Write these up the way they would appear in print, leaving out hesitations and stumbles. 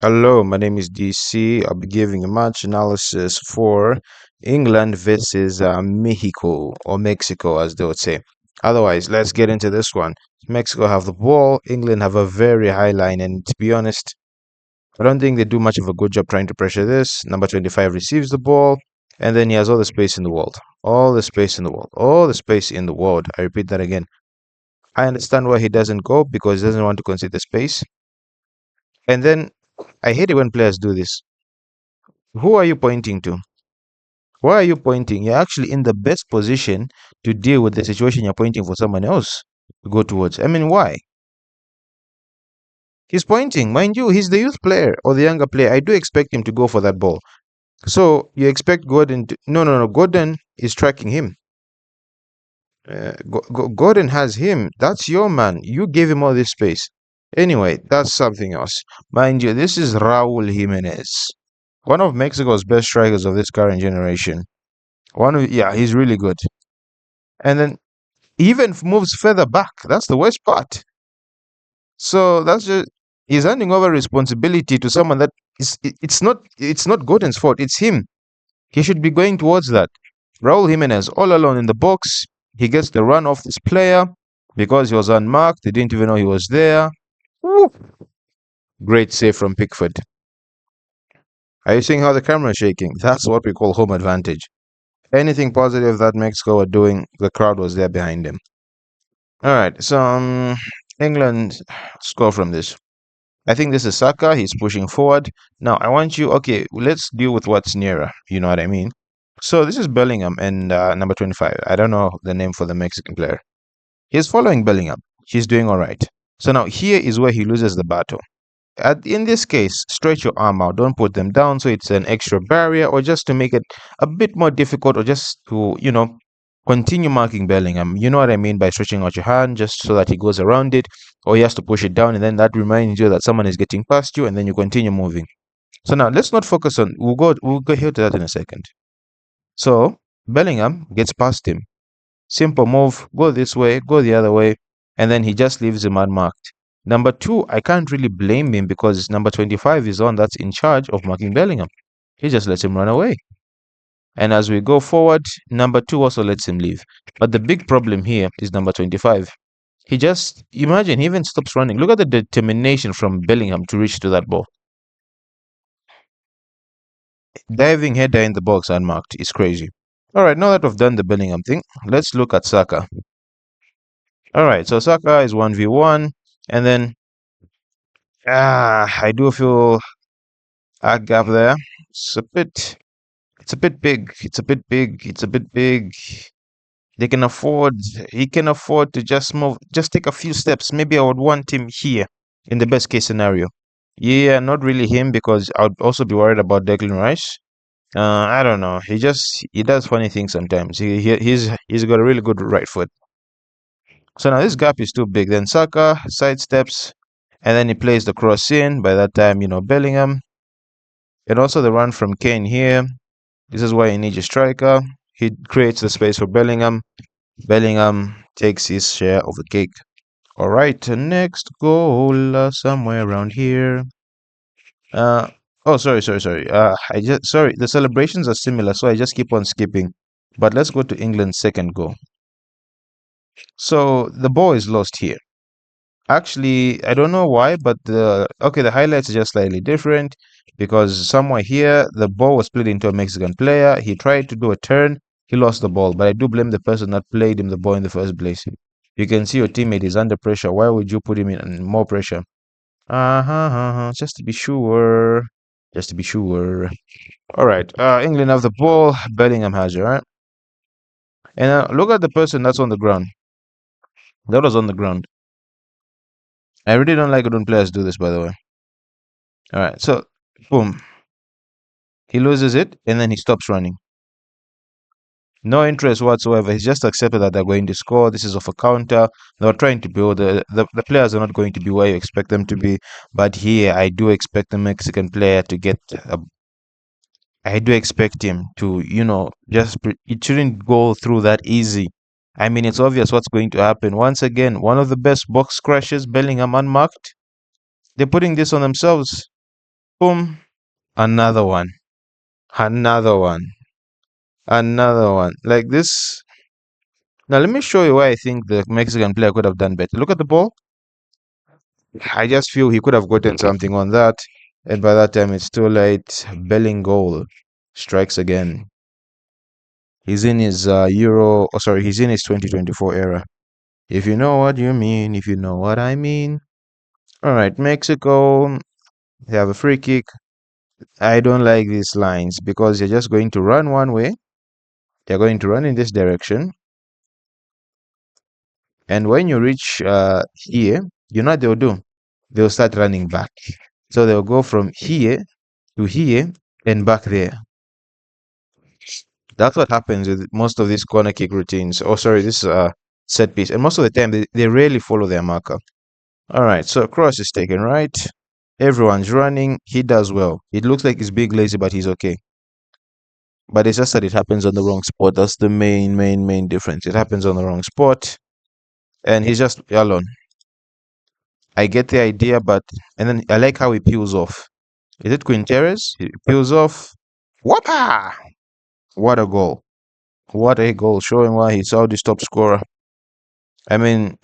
Hello, my name is DC. I'll be giving a match analysis for England versus Mexico or Mexico, as they would say. Otherwise, let's get into this one. Mexico have the ball. England have a very high line, and to be honest, I don't think they do much of a good job trying to pressure this. Number 25 receives the ball, and then he has all the space in the world. All the space in the world. All the space in the world. I repeat that again. I understand why he doesn't go because he doesn't want to concede the space. And then I hate it when players do this. Who are you pointing to? Why are you pointing? You're actually in the best position to deal with the situation. You're pointing for someone else to go towards. I mean, why? He's pointing. Mind you, he's the youth player or the younger player. I do expect him to go for that ball. So you expect Gordon to. No, no, no. Gordon is tracking him. Gordon has him. That's your man. You gave him all this space. Anyway, that's something else. Mind you, this is Raul Jimenez, one of Mexico's best strikers of this current generation. Yeah, he's really good. And then even moves further back. That's the worst part. So that's just he's handing over responsibility to someone that it's not Gordon's fault. It's him. He should be going towards that. Raul Jimenez all alone in the box. He gets the run off this player because he was unmarked. They didn't even know he was there. Woo. Great save from Pickford. Are you seeing how the camera is shaking? That's what we call home advantage. Anything positive that Mexico were doing, the crowd was there behind him. All right, so England score from this. I think this is Saka. He's pushing forward. Now, I want you, okay, let's deal with what's nearer. You know what I mean? So this is Bellingham and number 25. I don't know the name for the Mexican player. He's following Bellingham. He's doing all right. So now here is where he loses the battle. In this case, stretch your arm out. Don't put them down so it's an extra barrier or just to make it a bit more difficult or just to, continue marking Bellingham. You know what I mean by stretching out your hand just so that he goes around it, or he has to push it down, and then that reminds you that someone is getting past you, and then you continue moving. So now let's not focus on. We'll go here to that in a second. So Bellingham gets past him. Simple move. Go this way. Go the other way, and then he just leaves him unmarked. Number two, I can't really blame him because number 25 is on that's in charge of marking Bellingham. He just lets him run away. And as we go forward, number two also lets him leave. But the big problem here is number 25. He just, imagine, he even stops running. Look at the determination from Bellingham to reach to that ball. Diving header in the box unmarked is crazy. All right, now that we've done the Bellingham thing, let's look at Saka. All right, so Saka is 1v1. And then, I do feel a gap there. It's a bit big. It's a bit big. It's a bit big. They can afford, he can afford to just move, just take a few steps. Maybe I would want him here in the best case scenario. Yeah, not really him because I would also be worried about Declan Rice. I don't know. He does funny things sometimes. He's got a really good right foot. So now this gap is too big. Then Saka sidesteps, and then he plays the cross in. By that time, Bellingham, and also the run from Kane here. This is why you need your striker. He creates the space for Bellingham. Bellingham takes his share of the cake. All right, next goal somewhere around here. Oh, sorry. Sorry. The celebrations are similar, so I just keep on skipping. But let's go to England's second goal. So the ball is lost here. Actually, I don't know why, but the highlights are just slightly different because somewhere here the ball was split into a Mexican player. He tried to do a turn, he lost the ball, but I do blame the person that played him the ball in the first place. You can see your teammate is under pressure. Why would you put him in more pressure? Just to be sure. Just to be sure. All right. England have the ball. Bellingham has it, right? And look at the person that's on the ground. That was on the ground. I really don't like it when players do this, by the way. All right. So, boom. He loses it, and then he stops running. No interest whatsoever. He's just accepted that they're going to score. This is off a counter. They're trying to build. The players are not going to be where you expect them to be. But here, I do expect the Mexican player to get I do expect him to, it shouldn't go through that easy. I mean, it's obvious what's going to happen. Once again, one of the best box crashes, Bellingham unmarked. They're putting this on themselves. Boom. Another one. Another one. Another one. Like this. Now, let me show you why I think the Mexican player could have done better. Look at the ball. I just feel he could have gotten something on that. And by that time, it's too late. Belling goal strikes again. He's in his he's in his 2024 era. If you know what you mean, if you know what I mean. All right, Mexico, they have a free kick. I don't like these lines because you're just going to run one way. They're going to run in this direction. And when you reach here, you know what they'll do? They'll start running back. So they'll go from here to here and back there. That's what happens with most of these corner kick routines. Oh, sorry, this set piece. And most of the time, they rarely follow their marker. All right, so cross is taken right. Everyone's running. He does well. It looks like he's big lazy, but he's okay. But it's just that it happens on the wrong spot. That's the main difference. It happens on the wrong spot. And he's just alone. I get the idea, but and then I like how he peels off. Is it Quinteres? He peels off. Whoppa! What a goal. What a goal. Showing why he's Saudi's top scorer. I mean,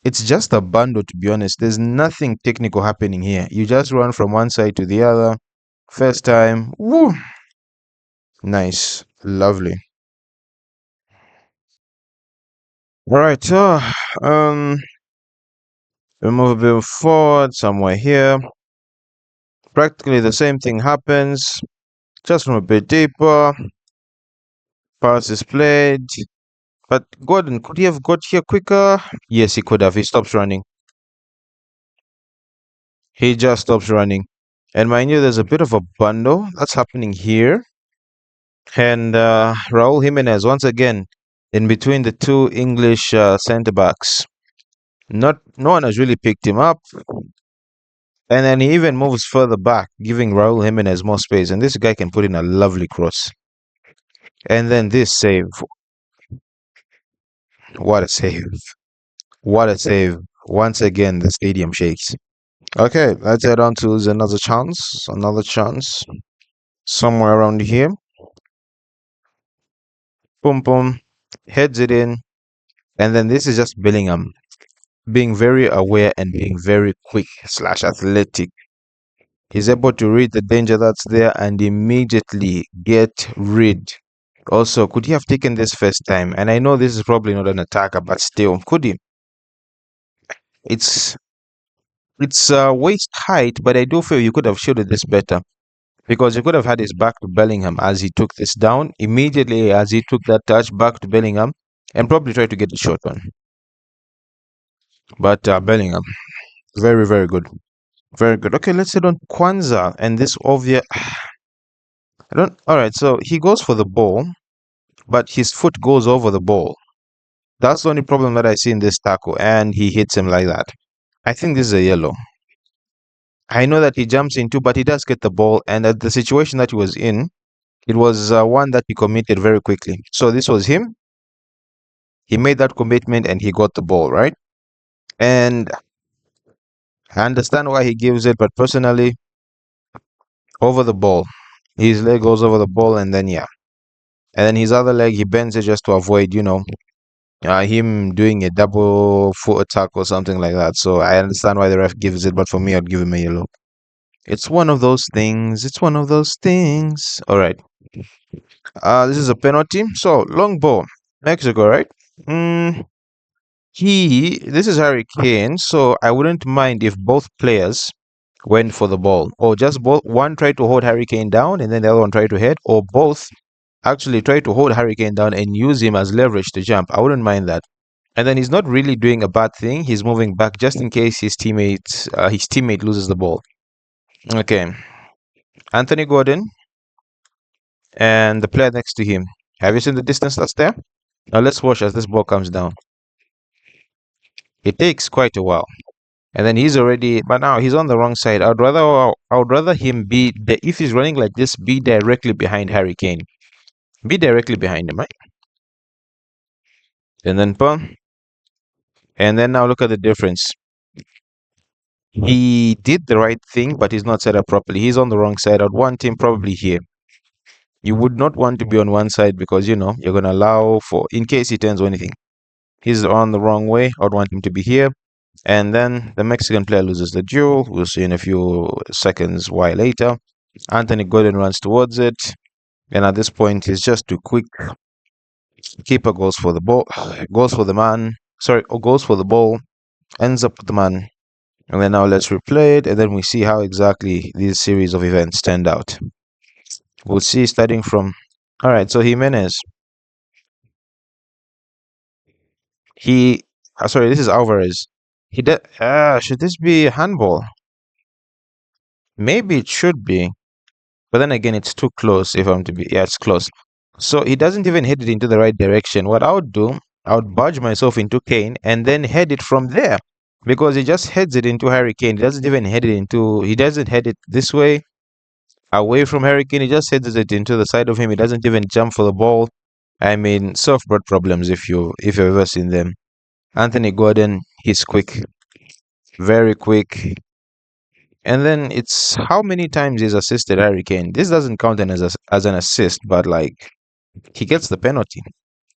it's just a bundle, to be honest. There's nothing technical happening here. You just run from one side to the other. First time. Woo! Nice. Lovely. All right. So, we move a bit forward, somewhere here. Practically the same thing happens, just from a bit deeper. Pass is played. But Gordon, could he have got here quicker? Yes, he could have. He stops running. He just stops running. And mind you, there's a bit of a bundle that's happening here. And Raul Jimenez, once again, in between the two English centre backs. No one has really picked him up. And then he even moves further back, giving Raul Jimenez more space. And this guy can put in a lovely cross. And then this save. What a save. What a save. Once again, the stadium shakes. Okay, let's head on to another chance. Another chance. Somewhere around here. Boom, boom. Heads it in. And then this is just Bellingham being very aware and being very quick slash athletic. He's able to read the danger that's there and immediately get rid. Also, could he have taken this first time? And I know this is probably not an attacker, but still, could he? It's waist height, but I do feel you could have shielded this better because you could have had his back to Bellingham as he took this down immediately as he took that touch back to Bellingham and probably tried to get the shot on. But Bellingham, very good, very good. Okay, let's hit on Kwanzaa and this obvious. I don't. All right, so he goes for the ball, but his foot goes over the ball. That's the only problem that I see in this tackle, and he hits him like that. I think this is a yellow. I know that he jumps into, but he does get the ball, and at the situation that he was in, it was one that he committed very quickly. So this was him. He made that commitment, and he got the ball, right? And I understand why he gives it, but personally, over the ball. His leg goes over the ball, and then, yeah. And then his other leg, he bends it just to avoid, him doing a double foot attack or something like that. So I understand why the ref gives it, but for me, I'd give him a yellow. It's one of those things. It's one of those things. All right. This is a penalty. So long ball, Mexico, right? This is Harry Kane. So I wouldn't mind if both players went for the ball, or just both. One tried to hold Harry Kane down, and then the other one tried to head, or both actually tried to hold Harry Kane down and use him as leverage to jump. I wouldn't mind that. And then he's not really doing a bad thing. He's moving back just in case his teammate loses the ball. Okay, Anthony Gordon and the player next to him. Have you seen the distance that's there? Now let's watch as this ball comes down. It takes quite a while. And then but now he's on the wrong side. I would rather him if he's running like this, be directly behind Harry Kane. Be directly behind him, right? And then boom. And then now look at the difference. He did the right thing, but he's not set up properly. He's on the wrong side. I'd want him probably here. You would not want to be on one side because you're gonna allow for in case he turns or anything. He's on the wrong way. I'd want him to be here. And then the Mexican player loses the duel. We'll see in a few seconds why later. Anthony Gordon runs towards it. And at this point, he's just too quick. Keeper goes for the ball, goes for the man. Sorry, or goes for the ball, ends up with the man. And then now let's replay it, and then we see how exactly these series of events turned out. We'll see starting from. All right, so Jimenez, he. Sorry, this is Alvarez. He did. Should this be handball? Maybe it should be, but then again, it's too close. If I'm to be, yeah, it's close. So he doesn't even head it into the right direction. What I would do, I would budge myself into Kane and then head it from there, because he just heads it into Harry Kane. He doesn't even head it into. He doesn't head it this way away from Harry Kane. He just heads it into the side of him. He doesn't even jump for the ball. I mean, surfboard problems if you've ever seen them. Anthony Gordon, he's quick, very quick. And then it's how many times he's assisted Harry Kane. This doesn't count as an assist, but like he gets the penalty.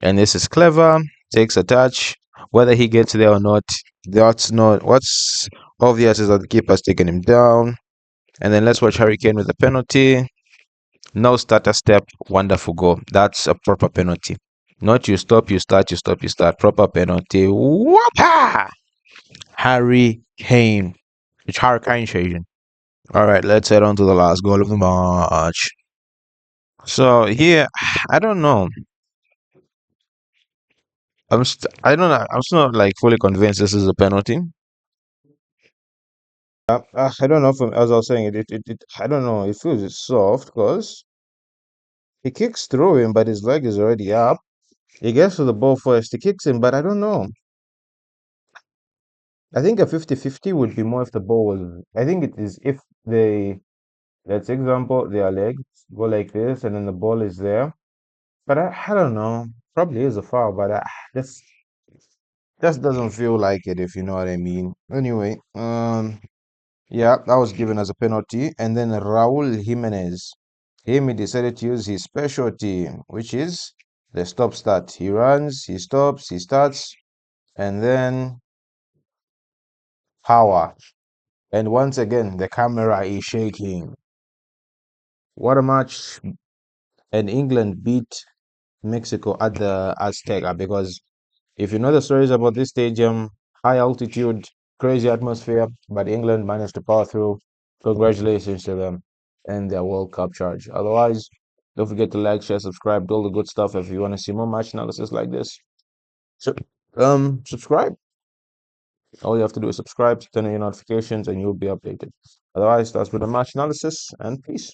And this is clever, takes a touch. Whether he gets there or not, that's not what's obvious is that the keeper's taken him down. And then let's watch Harry Kane with the penalty. No starter step, wonderful goal. That's a proper penalty. Not you stop, you start, you stop, you start. Proper penalty. Whoppa! Harry Kane. It's Harry Kane changing. All right, let's head on to the last goal of the match. So here, I don't know. I don't know. I'm still not like fully convinced this is a penalty. I don't know. From as I was saying, I don't know. It feels it's soft because he kicks through him, but his leg is already up. He gets to the ball first. He kicks him, but I don't know. I think a 50-50 would be more if the ball was. I think it is if they, let's example, their legs go like this and then the ball is there. But I don't know. Probably is a foul, but this just doesn't feel like it, if you know what I mean. Anyway, yeah, that was given as a penalty. And then Raul Jimenez, he decided to use his specialty, which is the stop start. He runs, he stops, he starts, and then power. And once again, the camera is shaking. What a match. And England beat Mexico at the Azteca because if you know the stories about this stadium, high altitude, crazy atmosphere, but England managed to power through. Congratulations to them and their World Cup charge. Otherwise, don't forget to like, share, subscribe, do all the good stuff if you want to see more match analysis like this. So, subscribe. All you have to do is subscribe, turn on your notifications, and you'll be updated. Otherwise, that's with the match analysis, and peace.